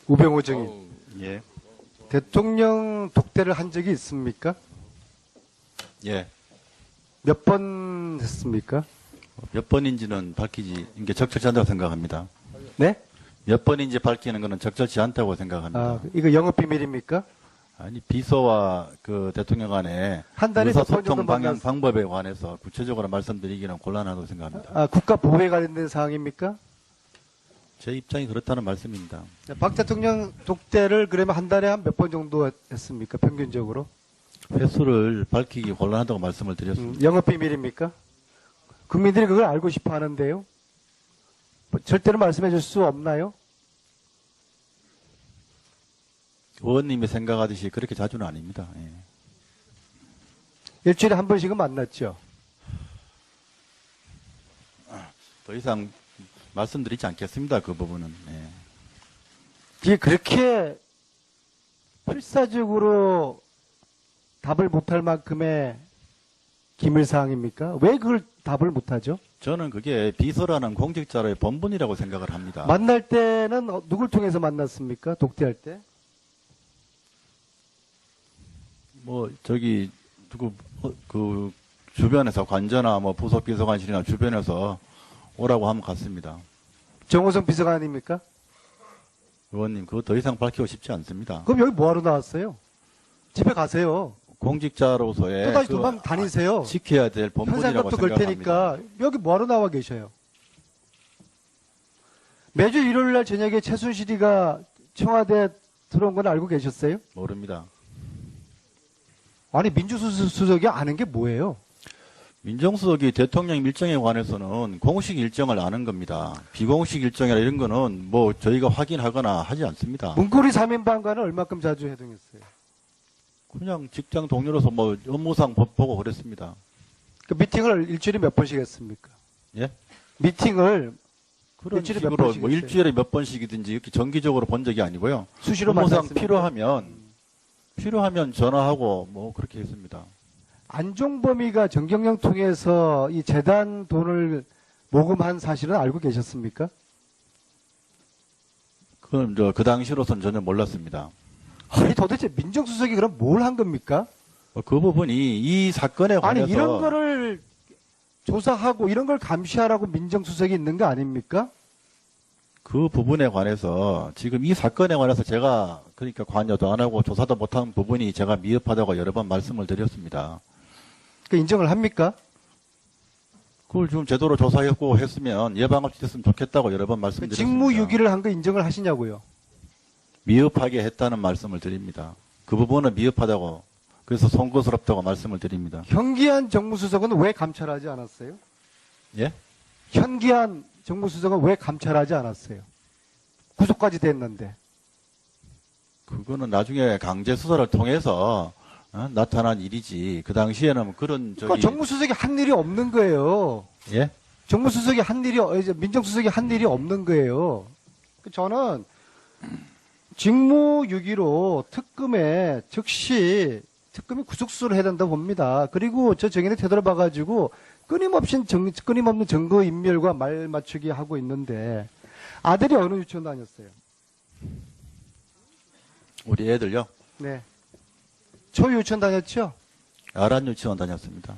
우병우 증인. 예. 대통령 독대를 한 적이 있습니까? 예. 몇 번 했습니까? 몇 번인지는 밝히지, 이게 적절치 않다고 생각합니다. 네? 몇 번인지 밝히는 것은 적절치 않다고 생각합니다. 아, 이거 영업비밀입니까? 아니, 비서와 그 대통령 간의 한 달에 몇번 의사소통 정도 방향 만났- 방법에 관해서 구체적으로 말씀드리기는 곤란하다고 생각합니다. 아, 국가 보호에 관련된 사항입니까? 제 입장이 그렇다는 말씀입니다. 박 대통령 독대를 그러면 한 달에 한 몇 번 정도 했습니까? 평균적으로? 횟수를 밝히기 곤란하다고 말씀을 드렸습니다. 영업비밀입니까? 국민들이 그걸 알고 싶어 하는데요. 뭐 절대로 말씀해 줄 수 없나요? 의원님이 생각하듯이 그렇게 자주는 아닙니다. 예. 일주일에 한 번씩은 만났죠. 더 이상 말씀드리지 않겠습니다. 그 부분은. 예. 이게 그렇게 필사적으로 답을 못할 만큼의 기밀사항입니까? 왜 그걸 답을 못하죠? 저는 그게 비서라는 공직자의 본분이라고 생각을 합니다. 만날 때는 누굴 통해서 만났습니까? 독대할 때? 뭐 저기 누구 그 주변에서 관저나 뭐 부속 비서관실이나 주변에서 오라고 하면 갔습니다. 정호성 비서관 아닙니까? 의원님 그거 더 이상 밝히고 싶지 않습니다. 그럼 여기 뭐하러 나왔어요? 집에 가세요. 공직자로서의 또 다시 그 도망 다니세요. 지켜야 될 본분이라고 현상금도 걸 생각합니다. 테니까 여기 뭐하러 나와 계셔요? 매주 일요일 날 저녁에 최순실이가 청와대 들어온 건 알고 계셨어요? 모릅니다. 아니 민주수석이 아는 게 뭐예요? 민정수석이 대통령 일정에 관해서는 공식 일정을 아는 겁니다. 비공식 일정이나 이런 거는 뭐 저희가 확인하거나 하지 않습니다. 문고리 3인방과는 얼마큼 자주 회동했어요? 그냥 직장 동료로서 뭐 업무상 보고 그랬습니다. 그 미팅을 일주일에 몇 번씩 했습니까? 예? 미팅을 그런 일주일에 몇 식으로 번씩 뭐 했어요? 일주일에 몇 번씩이든지 이렇게 정기적으로 본 적이 아니고요. 수시로 업무상 만났습니까? 필요하면 전화하고 뭐 그렇게 했습니다. 안종범이가 정경영 통해서 이 재단 돈을 모금한 사실은 알고 계셨습니까? 그건 그 당시로서는 전혀 몰랐습니다. 아니 도대체 민정수석이 그럼 뭘 한 겁니까? 그 부분이 이 사건에 관해서 아니 이런 거를 조사하고 이런 걸 감시하라고 민정수석이 있는 거 아닙니까? 그 부분에 관해서 지금 이 사건에 관해서 제가 그러니까 관여도 안 하고 조사도 못한 부분이 제가 미흡하다고 여러 번 말씀을 드렸습니다. 그 인정을 합니까? 그걸 좀 제대로 조사했고 했으면 예방 없이 됐으면 좋겠다고 여러 번 그 말씀드렸습니다. 직무유기를 한 거 인정을 하시냐고요? 미흡하게 했다는 말씀을 드립니다. 그 부분은 미흡하다고 그래서 송구스럽다고 말씀을 드립니다. 현기한 정무수석은 왜 감찰하지 않았어요? 예? 현기한 정무수석은 왜 감찰하지 않았어요? 구속까지 됐는데. 그거는 나중에 강제 수사를 통해서 나타난 일이지. 그 당시에는 그런 그러니까 정무수석이 한 일이 없는 거예요. 예? 정무수석이 한 일이 이제 민정수석이 한 일이 없는 거예요. 저는 직무유기로 특검에 즉시 특검이 구속수사를 해야 된다고 봅니다. 그리고 저 정인의 태도를 봐가지고 끊임없는 증거 인멸과 말 맞추기 하고 있는데 아들이 어느 유치원 다녔어요? 우리 애들요? 네. 초유치원 다녔죠? 아란 유치원 다녔습니다.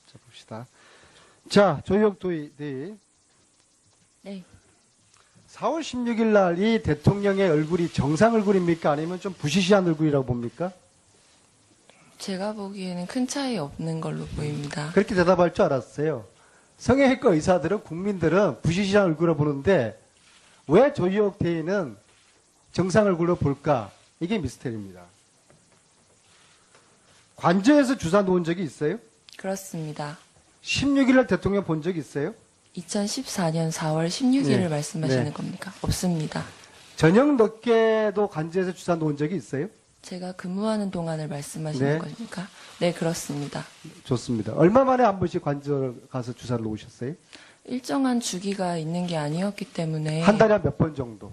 자, 봅시다. 자, 조혁 도의. 네. 4월 16일 날 이 대통령의 얼굴이 정상 얼굴입니까? 아니면 좀 부시시한 얼굴이라고 봅니까? 제가 보기에는 큰 차이 없는 걸로 보입니다. 그렇게 대답할 줄 알았어요. 성형외과 의사들은 국민들은 부시시한 얼굴로 보는데 왜 조혁 대의는 정상 얼굴로 볼까? 이게 미스터리입니다. 관저에서 주사 놓은 적이 있어요? 그렇습니다. 16일 날 대통령 본 적이 있어요? 2014년 4월 16일을 네. 말씀하시는 네. 겁니까? 없습니다. 저녁 늦게도 관저에서 주사 놓은 적이 있어요? 제가 근무하는 동안을 말씀하시는 네. 겁니까? 네, 그렇습니다. 좋습니다. 얼마 만에 한 번씩 관저 가서 주사를 놓으셨어요? 일정한 주기가 있는 게 아니었기 때문에 한 달에 몇 번 정도?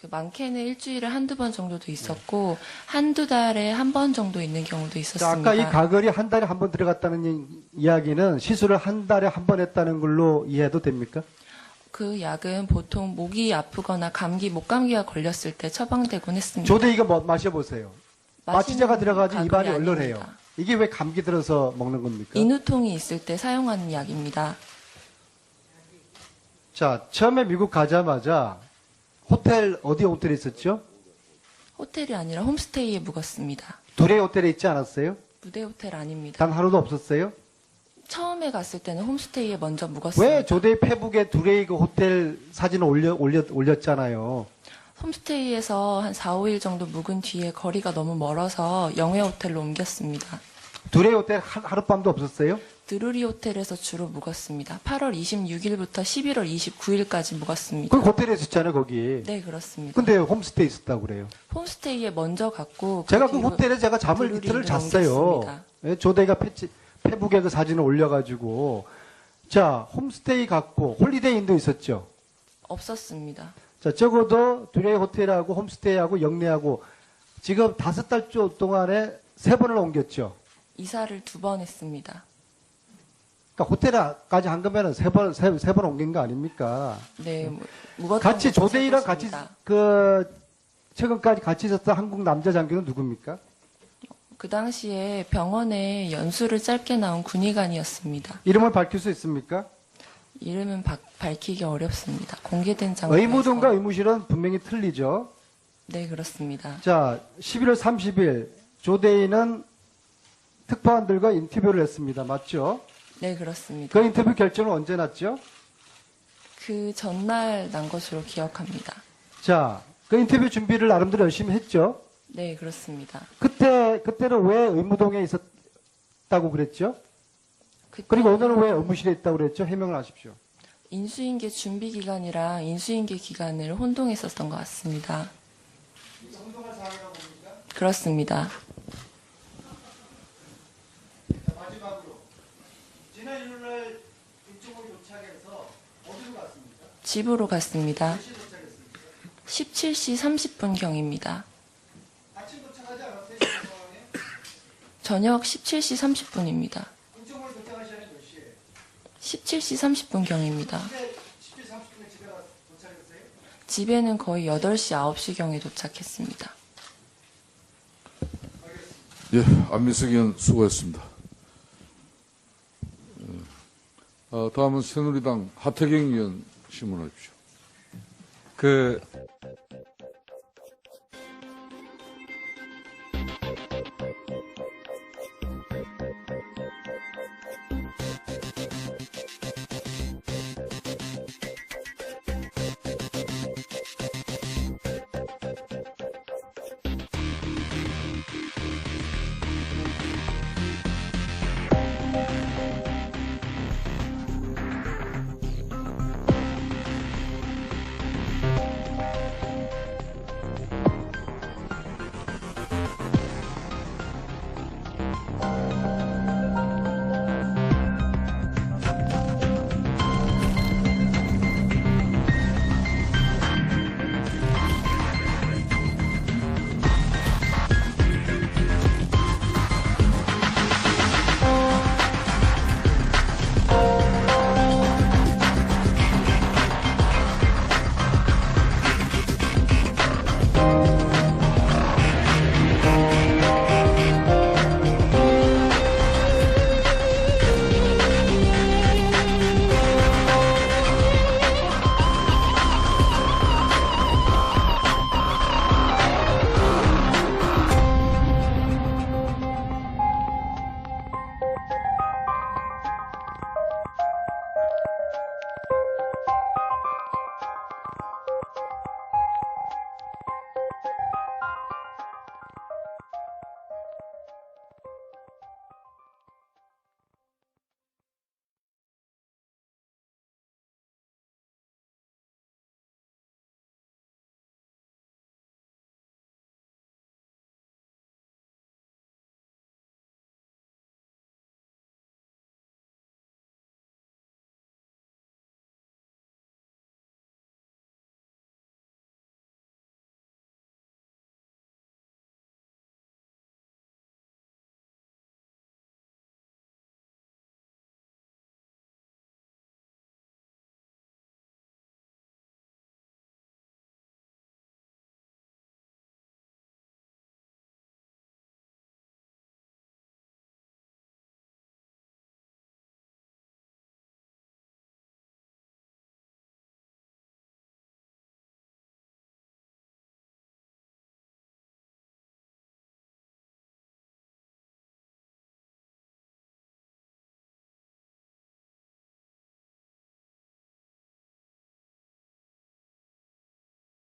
많게는 일주일에 한두 번 정도도 있었고 한두 달에 한 번 정도 있는 경우도 자, 있었습니다. 아까 이 가글이 한 달에 한 번 들어갔다는 이야기는 시술을 한 달에 한 번 했다는 걸로 이해해도 됩니까? 그 약은 보통 목이 아프거나 감기, 목감기가 걸렸을 때 처방되곤 했습니다. 조대 이거 마셔보세요. 마취제가 들어가지 가글이 입안이 얼얼해요. 아닙니다. 이게 왜 감기 들어서 먹는 겁니까? 인후통이 있을 때 사용하는 약입니다. 자, 처음에 미국 가자마자 어디 호텔에 있었죠? 호텔이 아니라 홈스테이에 묵었습니다. 둘의 호텔에 있지 않았어요? 무대 호텔 아닙니다. 단 하루도 없었어요? 처음에 갔을 때는 홈스테이에 먼저 묵었습니다. 왜 조대 페북에 둘의 그 호텔 사진을 올렸잖아요. 홈스테이에서 한 4, 5일 정도 묵은 뒤에 거리가 너무 멀어서 영회 호텔로 옮겼습니다. 둘의 호텔 하룻밤도 없었어요? 드루리 호텔에서 주로 묵었습니다. 8월 26일부터 11월 29일까지 묵었습니다. 그 호텔에 있었잖아요, 거기. 네, 그렇습니다. 근데 홈스테이 있었다고 그래요. 홈스테이에 먼저 갔고 제가 그 뒤로 호텔에 제가 잠을 드루리로 이틀을 잤어요. 옮겼습니다. 예, 조대가 페북에 그 사진을 올려가지고. 자, 홈스테이 갔고, 홀리데이인도 있었죠. 없었습니다. 자, 적어도 둘의 호텔하고 홈스테이하고 영내하고 지금 5달 동안에 3번을 옮겼죠. 이사를 2번 했습니다. 그러니까 호텔까지 한 거면은 3번 옮긴 거 아닙니까? 네, 묵었던 같이 곳은 조대이랑 세 같이 곳입니다. 최근까지 같이 있었던 한국 남자 장교는 누굽니까? 그 당시에 병원에 연수를 짧게 나온 군의관이었습니다. 이름을 밝힐 수 있습니까? 이름은 밝히기 어렵습니다. 공개된 장소에서. 의무동과 의무실은 분명히 틀리죠. 네, 그렇습니다. 자, 11월 30일 조대인은 특파원들과 인터뷰를 했습니다. 맞죠? 네, 그렇습니다. 그 인터뷰 결정은 언제 났죠? 그 전날 난 것으로 기억합니다. 자, 그 인터뷰 준비를 나름대로 열심히 했죠. 네, 그렇습니다. 그때는 왜 의무동에 있었다고 그랬죠? 그리고 오늘은 왜 의무실에 있다고 그랬죠? 해명을 하십시오. 인수인계 준비 기간이랑 인수인계 기간을 혼동했었던 것 같습니다. 그렇습니다. 마지막으로 지난 일요일 이쪽으로 도착해서 어디로 갔습니까? 집으로 갔습니다. 몇 시에 도착했습니까? 17시 30분경입니다. 아침 도착하지 않았어요? 그 상황에? 저녁 17시 30분입니다. 이쪽으로 도착하시는 몇 시에? 17시 30분경입니다. 근데 10시 30분에 집에 도착했어요? 집에는 거의 8시, 9시경에 도착했습니다. 예, 안민석 의원 수고했습니다. 다음은 새누리당 하태경 의원 질문하십시오.